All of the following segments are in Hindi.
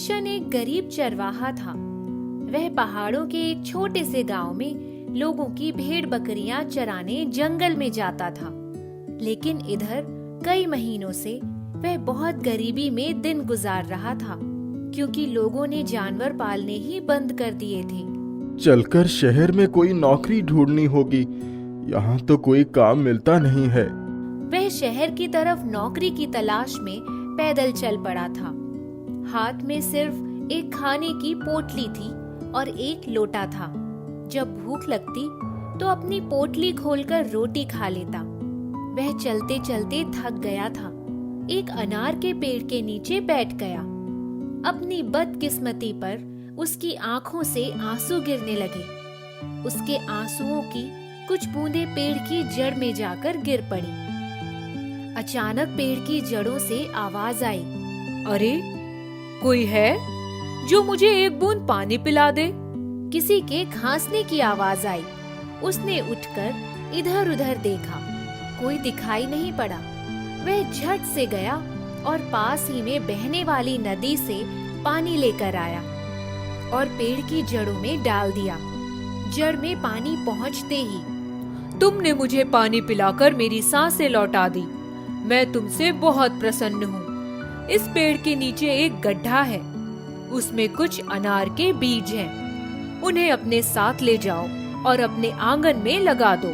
किशन एक गरीब चरवाहा था। वह पहाड़ों के एक छोटे से गांव में लोगों की भेड़ बकरियां चराने जंगल में जाता था। लेकिन इधर कई महीनों से वह बहुत गरीबी में दिन गुजार रहा था, क्योंकि लोगों ने जानवर पालने ही बंद कर दिए थे। चलकर शहर में कोई नौकरी ढूंढनी होगी, यहाँ तो कोई काम मिलता नहीं है। वह शहर की तरफ नौकरी की तलाश में पैदल चल पड़ा था। हाथ में सिर्फ एक खाने की पोटली थी और एक लोटा था। जब भूख लगती तो अपनी पोटली खोलकर रोटी खा लेता। वह चलते चलते थक गया था। एक अनार के पेड़ के नीचे बैठ गया। अपनी बदकिस्मती पर उसकी आंखों से आंसू गिरने लगे। उसके आंसुओं की कुछ बूंदें पेड़ की जड़ में जाकर गिर पड़ी। अचानक पेड़ की जड़ों से आवाज आई, अरे, कोई है जो मुझे एक बूंद पानी पिला दे? किसी के खांसने की आवाज आई। उसने उठकर इधर उधर देखा, कोई दिखाई नहीं पड़ा। वह झट से गया और पास ही में बहने वाली नदी से पानी लेकर आया और पेड़ की जड़ों में डाल दिया। जड़ में पानी पहुंचते ही, तुमने मुझे पानी पिलाकर मेरी सांसें लौटा दी। मैं तुमसे बहुत प्रसन्न हूँ। इस पेड़ के नीचे एक गड्ढा है, उसमें कुछ अनार के बीज हैं। उन्हें अपने साथ ले जाओ और अपने आंगन में लगा दो।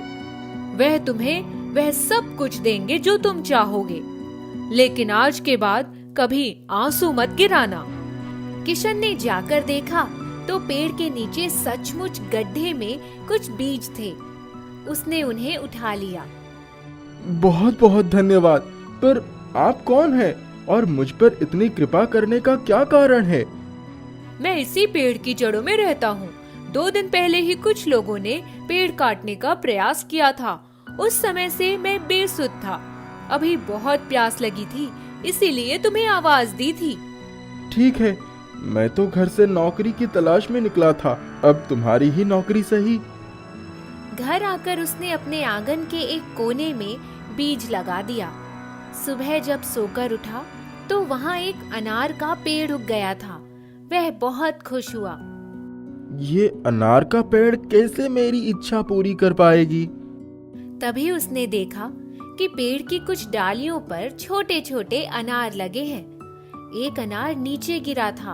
वह तुम्हें वह सब कुछ देंगे जो तुम चाहोगे, लेकिन आज के बाद कभी आंसू मत गिराना। किशन ने जाकर देखा तो पेड़ के नीचे सचमुच गड्ढे में कुछ बीज थे। उसने उन्हें उठा लिया। बहुत बहुत धन्यवाद। पर आप कौन हैं और मुझ पर इतनी कृपा करने का क्या कारण है? मैं इसी पेड़ की जड़ों में रहता हूँ। 2 दिन पहले ही कुछ लोगों ने पेड़ काटने का प्रयास किया था। उस समय से मैं बेसुध था। अभी बहुत प्यास लगी थी, इसीलिए तुम्हें आवाज दी थी। ठीक है, मैं तो घर से नौकरी की तलाश में निकला था। अब तुम्हारी ही नौकरी सही। घर आकर उसने अपने आंगन के एक कोने में बीज लगा दिया। सुबह जब सोकर उठा तो वहाँ एक अनार का पेड़ उग गया था। वह बहुत खुश हुआ। ये अनार का पेड़ कैसे मेरी इच्छा पूरी कर पाएगी? तभी उसने देखा कि पेड़ की कुछ डालियों पर छोटे छोटे अनार लगे हैं। एक अनार नीचे गिरा था।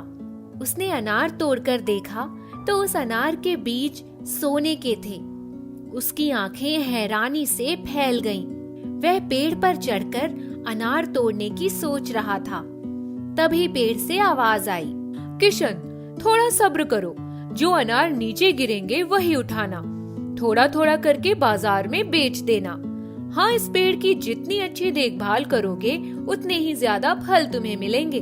उसने अनार तोड़कर देखा तो उस अनार के बीज सोने के थे। उसकी आंखें हैरानी से फैल गईं। वह पेड़ पर चढ़कर अनार तोड़ने की सोच रहा था। तभी पेड़ से आवाज आई, किशन, थोड़ा सब्र करो। जो अनार नीचे गिरेंगे वही उठाना। थोड़ा थोड़ा करके बाजार में बेच देना। हाँ, इस पेड़ की जितनी अच्छी देखभाल करोगे उतने ही ज्यादा फल तुम्हें मिलेंगे।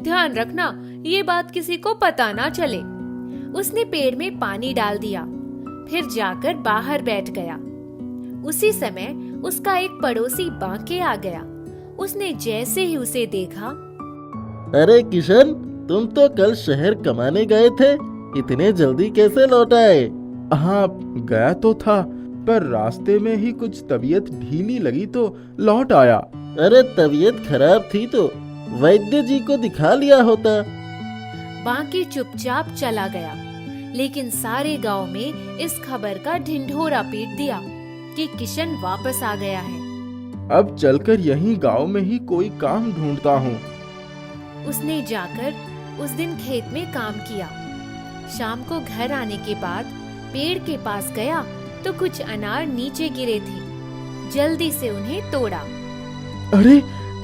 ध्यान रखना, ये बात किसी को पता ना चले। उसने पेड़ में पानी डाल दिया, फिर जाकर बाहर बैठ गया। उसी समय उसका एक पड़ोसी बांके आ गया। उसने जैसे ही उसे देखा, अरे किशन, तुम तो कल शहर कमाने गए थे, इतने जल्दी कैसे लौट आए? हाँ, गया तो था, पर रास्ते में ही कुछ तबीयत ढीली लगी तो लौट आया। अरे, तबीयत खराब थी तो वैद्य जी को दिखा लिया होता। बांके चुपचाप चला गया, लेकिन सारे गांव में इस खबर का ढिंढोरा पीट दिया कि किशन वापस आ गया है। अब चलकर यहीं गांव में ही कोई काम ढूंढता हूँ। उसने जाकर उस दिन खेत में काम किया। शाम को घर आने के बाद पेड़ के पास गया तो कुछ अनार नीचे गिरे थे। जल्दी से उन्हें तोड़ा। अरे,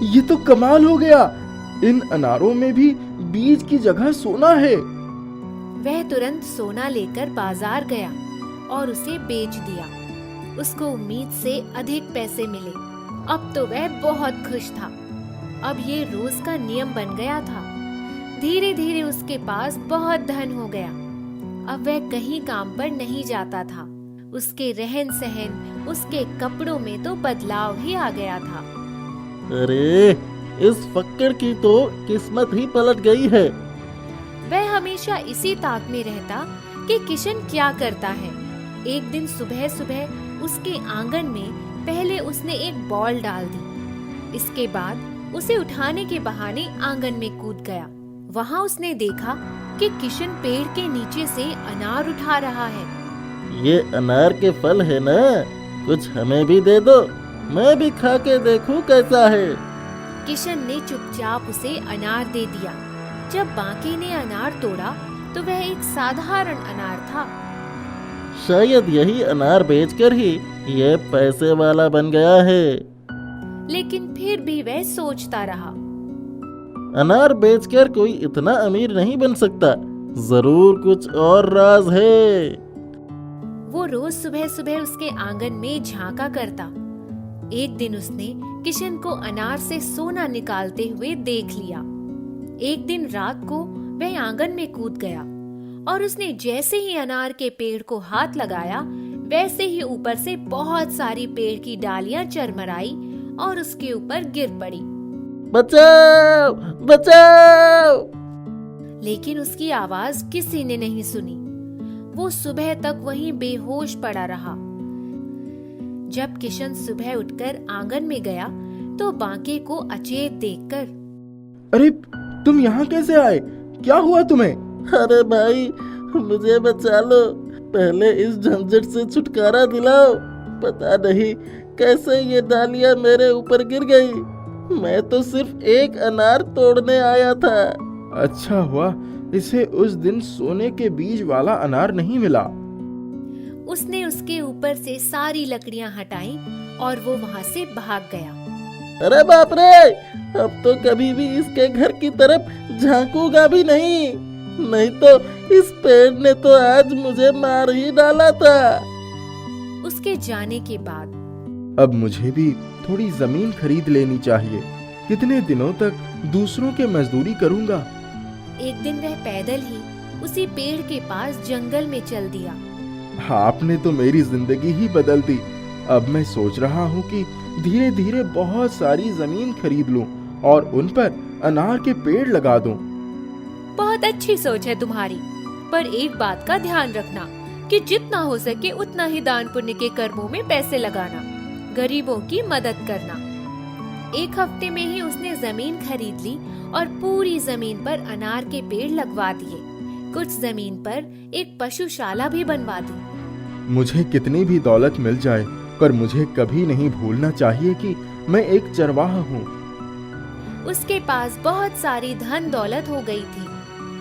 ये तो कमाल हो गया। इन अनारों में भी बीज की जगह सोना है। वह तुरंत सोना लेकर बाजार गया और उसे बेच दिया। उसको उम्मीद से अधिक पैसे मिले। अब तो वह बहुत खुश था। अब ये रोज का नियम बन गया था। धीरे धीरे उसके पास बहुत धन हो गया। अब वह कहीं काम पर नहीं जाता था। उसके रहन सहन, उसके कपड़ों में तो बदलाव ही आ गया था। अरे, इस फक्कड़ की तो किस्मत ही पलट गई है। वह हमेशा इसी ताक में रहता कि किशन क्या करता है। एक दिन सुबह सुबह उसके आंगन में पहले उसने एक बॉल डाल दी। इसके बाद उसे उठाने के बहाने आंगन में कूद गया। वहाँ उसने देखा कि किशन पेड़ के नीचे से अनार उठा रहा है। ये अनार के फल है ना, कुछ हमें भी दे दो, मैं भी खा के देखूं कैसा है। किशन ने चुपचाप उसे अनार दे दिया। जब बांके ने अनार तोड़ा तो वह एक साधारण अनार था। शायद यही अनार बेचकर ही ये पैसे वाला बन गया है। लेकिन फिर भी वह सोचता रहा। अनार बेचकर कोई इतना अमीर नहीं बन सकता, जरूर कुछ और राज है। वो रोज सुबह सुबह उसके आंगन में झांका करता। एक दिन उसने किशन को अनार से सोना निकालते हुए देख लिया। एक दिन रात को वह आंगन में कूद गया और उसने जैसे ही अनार के पेड़ को हाथ लगाया, वैसे ही ऊपर से बहुत सारी पेड़ की डालियां चरमराई और उसके ऊपर गिर पड़ी। बचाओ बचाओ! लेकिन उसकी आवाज किसी ने नहीं सुनी। वो सुबह तक वहीं बेहोश पड़ा रहा। जब किशन सुबह उठकर आंगन में गया तो बांके को अचेत देखकर, अरे तुम यहाँ कैसे आए? क्या हुआ तुम्हें? अरे भाई, मुझे बचा लो, पहले इस झंझट से छुटकारा दिलाओ। पता नहीं कैसे ये डालियां मेरे ऊपर गिर गई। मैं तो सिर्फ एक अनार तोड़ने आया था। अच्छा हुआ इसे उस दिन सोने के बीज वाला अनार नहीं मिला। उसने उसके ऊपर से सारी लकड़ियां हटाई और वो वहां से भाग गया। अरे बाप रे, अब तो कभी भी इसके घर की तरफ झांकूंगा भी नहीं, नहीं तो इस पेड़ ने तो आज मुझे मार ही डाला था। उसके जाने के बाद अब मुझे भी थोड़ी जमीन खरीद लेनी चाहिए। कितने दिनों तक दूसरों के मजदूरी करूंगा। एक दिन वह पैदल ही उसी पेड़ के पास जंगल में चल दिया। आपने तो मेरी जिंदगी ही बदल दी। अब मैं सोच रहा हूँ कि धीरे धीरे बहुत सारी जमीन खरीद लूं और उन पर अनार के पेड़ लगा दूं। बहुत अच्छी सोच है तुम्हारी, पर एक बात का ध्यान रखना कि जितना हो सके उतना ही दान पुण्य के कर्मों में पैसे लगाना, गरीबों की मदद करना। एक हफ्ते में ही उसने जमीन खरीद ली और पूरी जमीन पर अनार के पेड़ लगवा दिए। कुछ जमीन पर एक पशुशाला भी बनवा दी। मुझे कितनी भी दौलत मिल जाए, पर मुझे कभी नहीं भूलना चाहिए कि मैं एक चरवाहा हूँ। उसके पास बहुत सारी धन दौलत हो गई थी।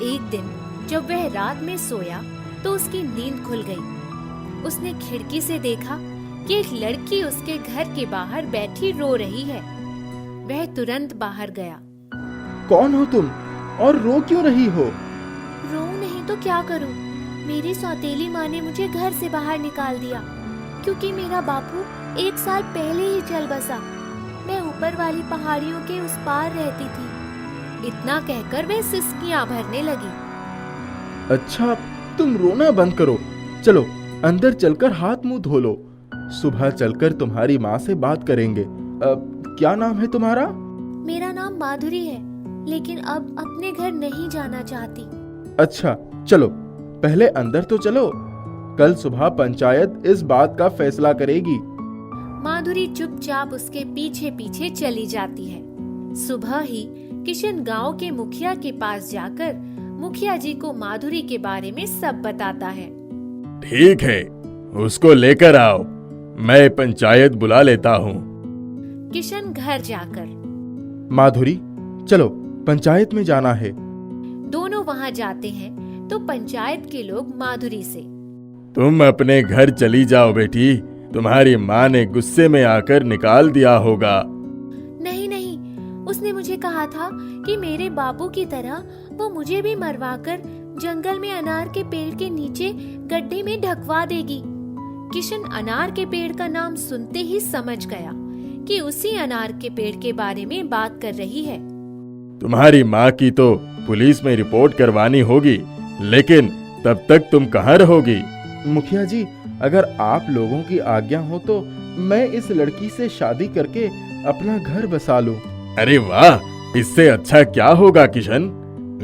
एक दिन जब वह रात में सोया तो उसकी नींद खुल गई। उसने खिड़की से देखा कि एक लड़की उसके घर के बाहर बैठी रो रही है। वह तुरंत बाहर गया। कौन हो तुम और रो क्यों रही हो? रो नहीं तो क्या करूं? मेरी सौतेली माँ ने मुझे घर से बाहर निकाल दिया क्योंकि मेरा बापू 1 साल पहले ही चल बसा। मैं ऊपर वाली पहाड़ियों के उस पार रहती थी। इतना कहकर वह सिसकियां भरने लगी। अच्छा, तुम रोना बंद करो। चलो अंदर चलकर हाथ मुंह धो लो। सुबह चलकर तुम्हारी माँ से बात करेंगे। क्या नाम है तुम्हारा? मेरा नाम माधुरी है, लेकिन अब अपने घर नहीं जाना चाहती। अच्छा चलो, पहले अंदर तो चलो। कल सुबह पंचायत इस बात का फैसला करेगी। माधुरी चुपचाप उसके पीछे पीछे चली जाती है। सुबह ही किशन गांव के मुखिया के पास जाकर मुखिया जी को माधुरी के बारे में सब बताता है। ठीक है, उसको लेकर आओ, मैं पंचायत बुला लेता हूँ। किशन घर जाकर, माधुरी चलो, पंचायत में जाना है। दोनों वहाँ जाते हैं तो पंचायत के लोग माधुरी से, तुम अपने घर चली जाओ बेटी, तुम्हारी माँ ने गुस्से में आकर निकाल दिया होगा। नहीं नहीं, उसने मुझे कहा था कि मेरे बाबू की तरह वो मुझे भी मरवाकर जंगल में अनार के पेड़ के नीचे गड्ढे में ढकवा देगी। किशन अनार के पेड़ का नाम सुनते ही समझ गया कि उसी अनार के पेड़ के बारे में बात कर रही है। तुम्हारी माँ की तो पुलिस में रिपोर्ट करवानी होगी, लेकिन तब तक तुम कहाँ रहोगी? मुखिया जी, अगर आप लोगों की आज्ञा हो तो मैं इस लड़की से शादी करके अपना घर बसा लूं। अरे वाह, इससे अच्छा क्या होगा किशन,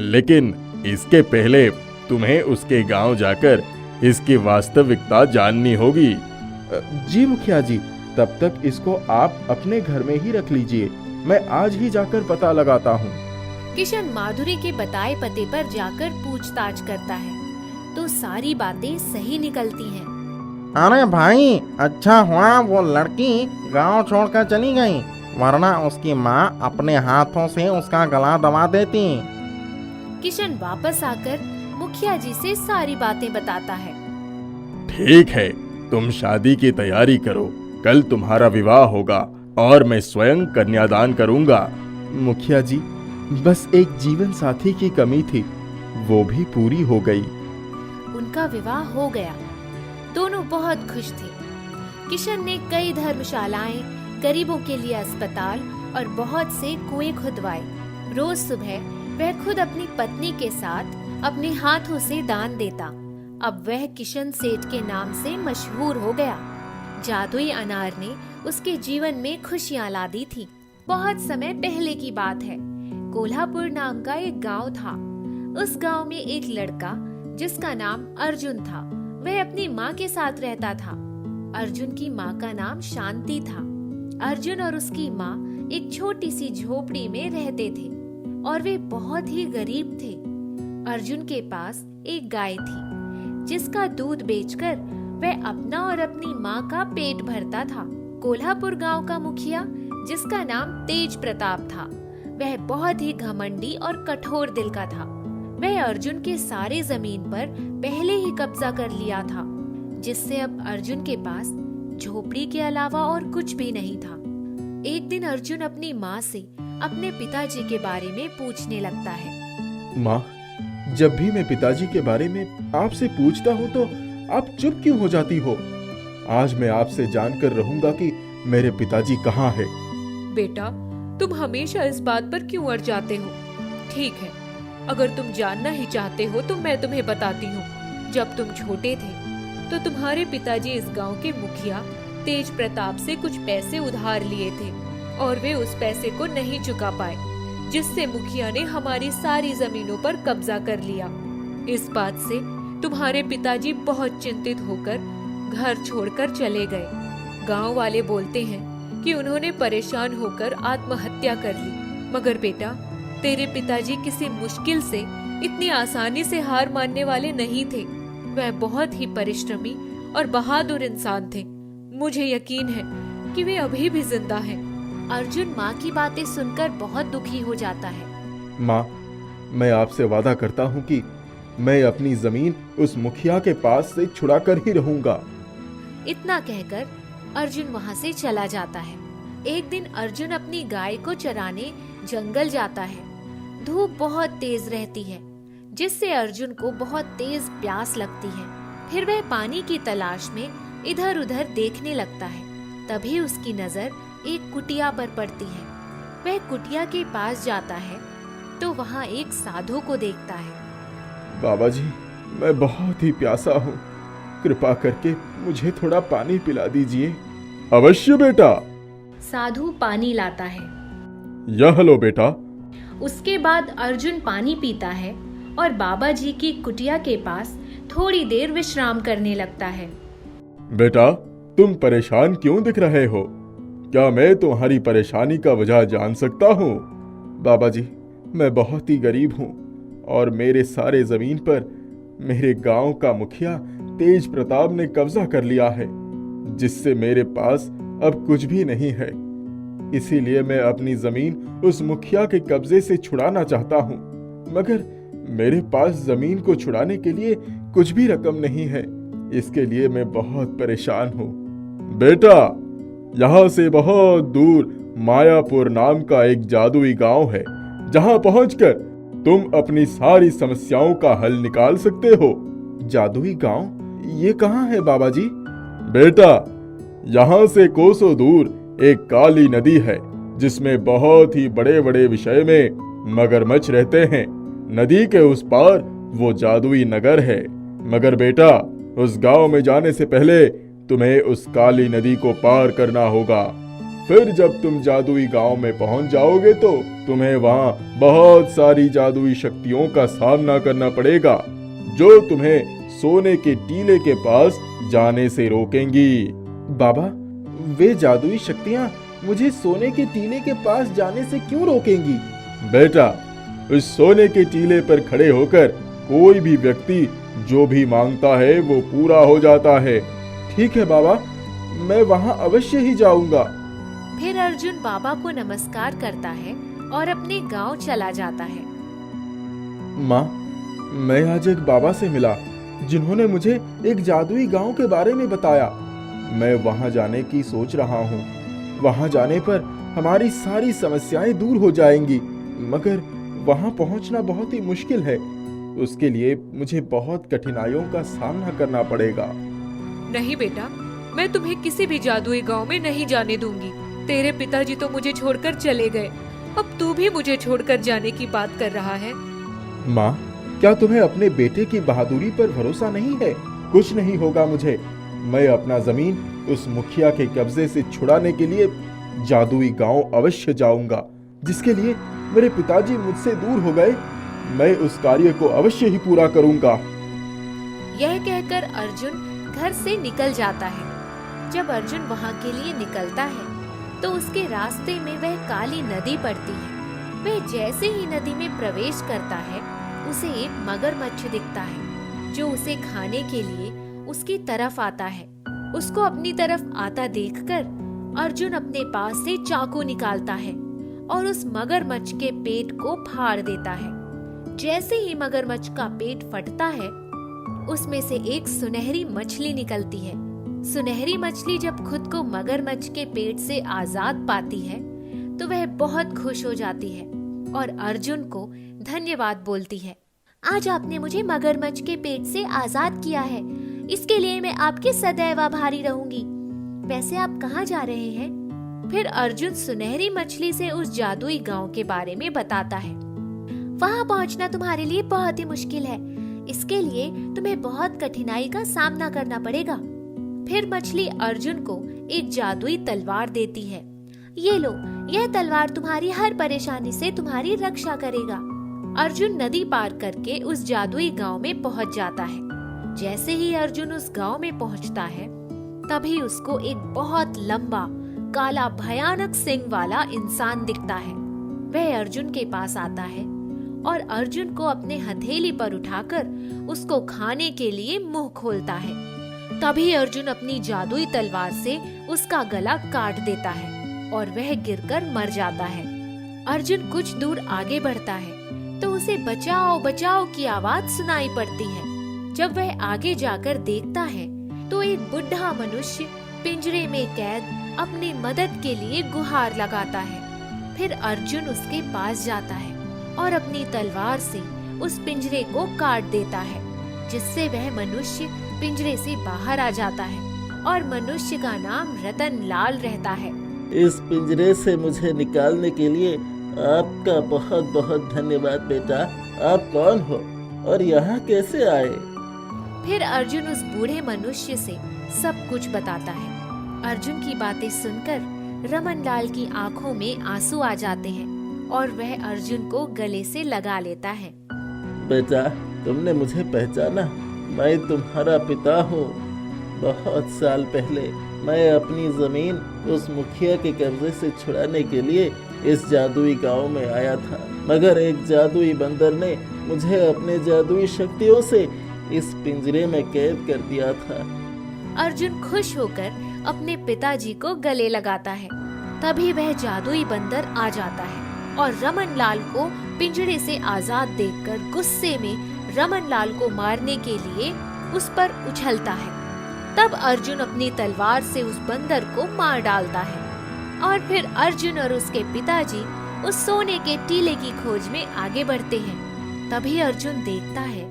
लेकिन इसके पहले तुम्हें उसके गांव जाकर इसकी वास्तविकता जाननी होगी। जी मुखिया जी, तब तक इसको आप अपने घर में ही रख लीजिए। मैं आज ही जाकर पता लगाता हूँ। किशन माधुरी के बताए पते पर जाकर पूछताछ करता है तो सारी बातें सही निकलती हैं। अरे भाई, अच्छा हुआ वो लड़की गांव छोड़कर चली गई, वरना उसकी माँ अपने हाथों से उसका गला दबा देती। किशन वापस आकर मुखिया जी से सारी बातें बताता है। ठीक है, तुम शादी की तैयारी करो, कल तुम्हारा विवाह होगा और मैं स्वयं कन्यादान करूंगा। मुखिया जी, बस एक जीवन साथी की कमी थी, वो भी पूरी हो गई। उनका विवाह हो गया। दोनों बहुत खुश थे। किशन ने कई धर्मशालाएं, गरीबों के लिए अस्पताल और बहुत से कुएं खुदवाए। रोज सुबह वह खुद अपनी पत्नी के साथ अपने हाथों से दान देता। अब वह किशन सेठ के नाम से मशहूर हो गया। जादुई अनार ने उसके जीवन में खुशियां ला दी थी। बहुत समय पहले की बात है। कोल्हापुर नाम का एक गांव था। उस गांव में एक लड़का जिसका नाम अर्जुन था, वह अपनी माँ के साथ रहता था। अर्जुन की माँ का नाम शांति था। अर्जुन और उसकी माँ एक छोटी सी झोपड़ी में रहते थे और वे बहुत ही गरीब थे। अर्जुन के पास एक गाय थी जिसका दूध बेचकर वह अपना और अपनी माँ का पेट भरता था। कोल्हापुर गांव का मुखिया, जिसका नाम तेज प्रताप था, वह बहुत ही घमंडी और कठोर दिल का था। वह अर्जुन के सारे जमीन पर पहले ही कब्जा कर लिया था, जिससे अब अर्जुन के पास झोपड़ी के अलावा और कुछ भी नहीं था। एक दिन अर्जुन अपनी माँ से अपने पिताजी के बारे में पूछने लगता है। माँ, जब भी मैं पिताजी के बारे में आपसे पूछता हूँ तो आप चुप क्यों हो जाती हो? आज मैं आपसे जानकर रहूंगा कि मेरे पिताजी कहाँ हैं। बेटा, तुम हमेशा इस बात पर क्यों अड़ जाते हो? ठीक है, अगर तुम जानना ही चाहते हो तो मैं तुम्हें बताती हूँ। जब तुम छोटे थे तो तुम्हारे पिताजी इस गांव के मुखिया तेज प्रताप से कुछ पैसे उधार लिए थे और वे उस पैसे को नहीं चुका पाए, जिससे मुखिया ने हमारी सारी जमीनों पर कब्जा कर लिया। इस बात से तुम्हारे पिताजी बहुत चिंतित होकर घर छोड़कर चले गए। गांव वाले बोलते हैं कि उन्होंने परेशान होकर आत्महत्या कर ली। मगर बेटा, तेरे पिताजी किसी मुश्किल से इतनी आसानी से हार मानने वाले नहीं थे। वह बहुत ही परिश्रमी और बहादुर इंसान थे। मुझे यकीन है कि वे अभी भी जिंदा हैं। अर्जुन माँ की बातें सुनकर बहुत दुखी हो जाता है। माँ, मैं आपसे वादा करता हूँ कि मैं अपनी जमीन उस मुखिया के पास से छुड़ा कर ही रहूंगा। इतना कहकर अर्जुन वहाँ से चला जाता है। एक दिन अर्जुन अपनी गाय को चराने जंगल जाता है। धूप बहुत तेज रहती है, जिससे अर्जुन को बहुत तेज प्यास लगती है। फिर वह पानी की तलाश में इधर उधर देखने लगता है। तभी उसकी नजर एक कुटिया पर पड़ती है। वह कुटिया के पास जाता है तो वहाँ एक साधु को देखता है। बाबा जी, मैं बहुत ही प्यासा हूँ, कृपा करके मुझे थोड़ा पानी पिला दीजिए। अवश्य बेटा। साधु पानी लाता है। यह लो बेटा। उसके बाद अर्जुन पानी पीता है और बाबा जी की कुटिया के पास थोड़ी देर विश्राम करने लगता है। बेटा, तुम परेशान क्यों दिख रहे हो? क्या मैं तुम्हारी परेशानी का वजह जान सकता हूँ? बाबा जी, मैं बहुत ही गरीब हूँ और मेरे सारे जमीन पर मेरे गांव का मुखिया तेज प्रताप ने कब्जा कर लिया है, जिससे मेरे पास अब कुछ भी नहीं है। इसीलिए मैं अपनी जमीन उस मुखिया के कब्जे से छुड़ाना चाहता हूँ, मगर मेरे पास जमीन को छुड़ाने के लिए कुछ भी रकम नहीं है। इसके लिए मैं बहुत परेशान हूँ। बेटा, यहाँ से बहुत दूर मायापुर नाम का एक जादुई गांव है, जहाँ पहुंचकर तुम अपनी सारी समस्याओं का हल निकाल सकते हो। जादुई गांव? ये कहाँ है बाबा जी? बेटा, यहाँ से कोसों दूर एक काली नदी है, जिसमें बहुत ही बड़े बड़े विषय में मगरमच्छ रहते हैं। नदी के उस पार वो जादुई नगर है। मगर बेटा, उस गांव में जाने से पहले तुम्हें उस काली नदी को पार करना होगा। फिर जब तुम जादुई गांव में पहुंच जाओगे तो तुम्हें वहां बहुत सारी जादुई शक्तियों का सामना करना पड़ेगा, जो तुम्हें सोने के टीले के पास जाने से रोकेंगी। बाबा, वे जादुई शक्तियाँ मुझे सोने के टीले के पास जाने से क्यों रोकेंगी? बेटा, उस सोने के टीले पर खड़े होकर कोई भी व्यक्ति जो भी मांगता है वो पूरा हो जाता है। ठीक है बाबा, मैं वहाँ अवश्य ही जाऊंगा। फिर अर्जुन बाबा को नमस्कार करता है और अपने गांव चला जाता है। माँ, मैं आज एक बाबा से मिला जिन्होंने मुझे एक जादुई गांव के बारे में बताया। मैं वहां जाने की सोच रहा हूँ। वहां जाने पर हमारी सारी समस्याएं दूर हो जाएंगी, मगर वहां पहुंचना बहुत ही मुश्किल है। उसके लिए मुझे बहुत कठिनाइयों का सामना करना पड़ेगा। नहीं बेटा, मैं तुम्हें किसी भी जादुई गांव में नहीं जाने दूंगी। तेरे पिताजी तो मुझे छोड़कर चले गए, अब तू भी मुझे छोड़कर जाने की बात कर रहा है। माँ, क्या तुम्हें अपने बेटे की बहादुरी पर भरोसा नहीं है? कुछ नहीं होगा मुझे। मैं अपना जमीन उस मुखिया के कब्जे से छुड़ाने के लिए जादुई गांव अवश्य जाऊंगा, जिसके लिए मेरे पिताजी मुझसे दूर हो गए। मैं उस कार्य को अवश्य ही पूरा करूंगा। यह कहकर अर्जुन घर से निकल जाता है। जब अर्जुन वहां के लिए निकलता है तो उसके रास्ते में वह काली नदी पड़ती है। वह जैसे ही नदी में प्रवेश करता है, उसे एक मगरमच्छ दिखता है जो उसे खाने के लिए उसकी तरफ आता है। उसको अपनी तरफ आता देखकर अर्जुन अपने पास से चाकू निकालता है और उस मगरमच्छ के पेट को फाड़ देता है। जैसे ही मगरमच्छ का पेट फटता है, उसमें से एक सुनहरी मछली निकलती है। सुनहरी मछली जब खुद को मगरमच्छ के पेट से आजाद पाती है तो वह बहुत खुश हो जाती है और अर्जुन को धन्यवाद बोलती है। आज आपने मुझे मगरमच्छ के पेट से आजाद किया है, इसके लिए मैं आपकी सदैव आभारी रहूंगी। वैसे आप कहाँ जा रहे हैं? फिर अर्जुन सुनहरी मछली से उस जादुई गांव के बारे में बताता है। वहां पहुंचना तुम्हारे लिए बहुत ही मुश्किल है, इसके लिए तुम्हें बहुत कठिनाई का सामना करना पड़ेगा। फिर मछली अर्जुन को एक जादुई तलवार देती है। ये लो, यह तलवार तुम्हारी हर परेशानी से तुम्हारी रक्षा करेगा। अर्जुन नदी पार करके उस जादुई गांव में पहुंच जाता है। जैसे ही अर्जुन उस गांव में पहुंचता है, तभी उसको एक बहुत लंबा, काला, भयानक सींग वाला इंसान दिखता है। वह अर्जुन के पास आता है और अर्जुन को अपने हथेली पर उठाकर उसको खाने के लिए मुंह खोलता है। तभी अर्जुन अपनी जादुई तलवार से उसका गला काट देता है और वह गिरकर मर जाता है। अर्जुन कुछ दूर आगे बढ़ता है तो उसे बचाओ बचाओ की आवाज सुनाई पड़ती है। जब वह आगे जाकर देखता है तो एक बुढ़ा मनुष्य पिंजरे में कैद अपनी मदद के लिए गुहार लगाता है। फिर अर्जुन उसके पास जाता है और अपनी तलवार से उस पिंजरे को काट देता है, जिससे वह मनुष्य पिंजरे से बाहर आ जाता है और मनुष्य का नाम रतन लाल रहता है। इस पिंजरे से मुझे निकालने के लिए आपका बहुत बहुत धन्यवाद बेटा। आप कौन हो और यहाँ कैसे आए? फिर अर्जुन उस बूढ़े मनुष्य से सब कुछ बताता है। अर्जुन की बातें सुनकर रमन लाल की आंखों में आंसू आ जाते हैं और वह अर्जुन को गले से लगा लेता है। बेटा, तुमने मुझे पहचाना? मैं तुम्हारा पिता हूँ। बहुत साल पहले मैं अपनी जमीन उस मुखिया के कब्जे से छुड़ाने के लिए इस जादुई गांव में आया था, मगर एक जादुई बंदर ने मुझे अपने जादुई शक्तियों से इस पिंजरे में कैद कर दिया था। अर्जुन खुश होकर अपने पिताजी को गले लगाता है। तभी वह जादुई बंदर आ जाता है और रमन लाल को पिंजरे से आजाद देखकर गुस्से में रमन लाल को मारने के लिए उस पर उछलता है। तब अर्जुन अपनी तलवार से उस बंदर को मार डालता है और फिर अर्जुन और उसके पिताजी उस सोने के टीले की खोज में आगे बढ़ते हैं। तभी अर्जुन देखता है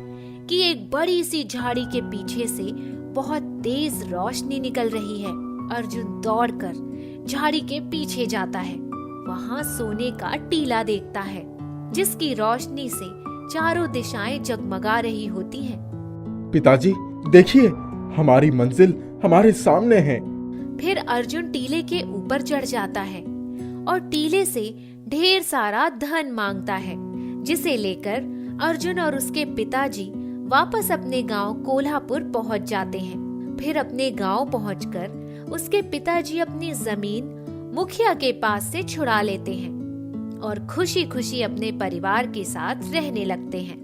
कि एक बड़ी सी झाड़ी के पीछे से बहुत तेज रोशनी निकल रही है। अर्जुन दौड़कर झाड़ी के पीछे जाता है। वहाँ सोने का टीला देखता है, जिसकी रोशनी से चारों दिशाएं जगमगा रही होती हैं। पिताजी, देखिए, हमारी मंजिल हमारे सामने है। फिर अर्जुन टीले के ऊपर चढ़ जाता है और टीले से ढेर सारा धन मांगता है, जिसे लेकर अर्जुन और उसके पिताजी वापस अपने गांव कोल्हापुर पहुंच जाते हैं। फिर अपने गांव पहुंचकर उसके पिताजी अपनी जमीन मुखिया के पास से छुड़ा लेते हैं और खुशी खुशी अपने परिवार के साथ रहने लगते हैं।